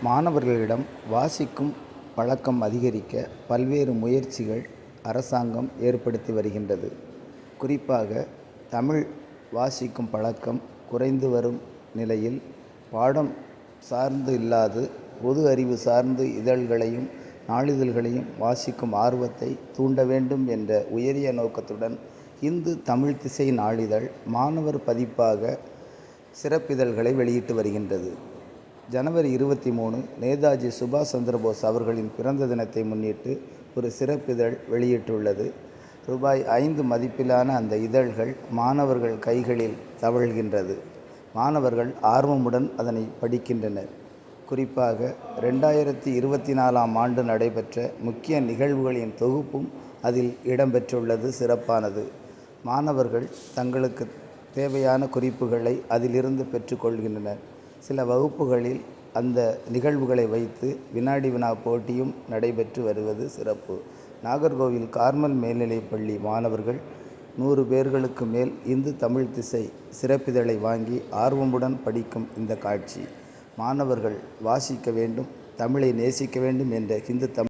மாணவர்களிடம் வாசிக்கும் பழக்கம் அதிகரிக்க பல்வேறு முயற்சிகள் அரசாங்கம் ஏற்படுத்தி வருகின்றது. குறிப்பாக தமிழ் வாசிக்கும் பழக்கம் குறைந்து வரும் நிலையில் பாடம் சார்ந்து இல்லாது பொது அறிவு சார்ந்து இதழ்களையும் நாளிதழ்களையும் வாசிக்கும் ஆர்வத்தை தூண்ட வேண்டும் என்ற உயரிய நோக்கத்துடன் இந்து தமிழ் திசை நாளிதழ் மாணவர் பதிப்பாக சிறப்பிதழ்களை வெளியிட்டு வருகின்றது. ஜனவரி 23 நேதாஜி சுபாஷ் சந்திரபோஸ் அவர்களின் பிறந்த தினத்தை முன்னிட்டு ஒரு சிறப்பிதழ் வெளியிட்டுள்ளது. ரூபாய் 5 மதிப்பிலான அந்த இதழ்கள் மாணவர்கள் கைகளில் தவழ்கின்றது. மாணவர்கள் ஆர்வமுடன் அதனை படிக்கின்றனர். குறிப்பாக 2024ஆம் ஆண்டு நடைபெற்ற முக்கிய நிகழ்வுகளின் தொகுப்பும் அதில் இடம்பெற்றுள்ளது சிறப்பானது. மாணவர்கள் தங்களுக்கு தேவையான குறிப்புகளை அதிலிருந்து பெற்றுக்கொள்கின்றனர். சில வகுப்புகளில் அந்த நிகழ்வுகளை வைத்து வினாடி வினா போட்டியும் நடைபெற்று வருவது சிறப்பு. நாகர்கோவில் கார்மல் மேல்நிலைப்பள்ளி மாணவர்கள் 100 பேர்களுக்கு மேல் இந்து தமிழ் திசை சிறப்பிதழை வாங்கி ஆர்வமுடன் படிக்கும் இந்த காட்சி மாணவர்கள் வாசிக்க வேண்டும், தமிழை நேசிக்க வேண்டும் என்ற இந்து தமிழ்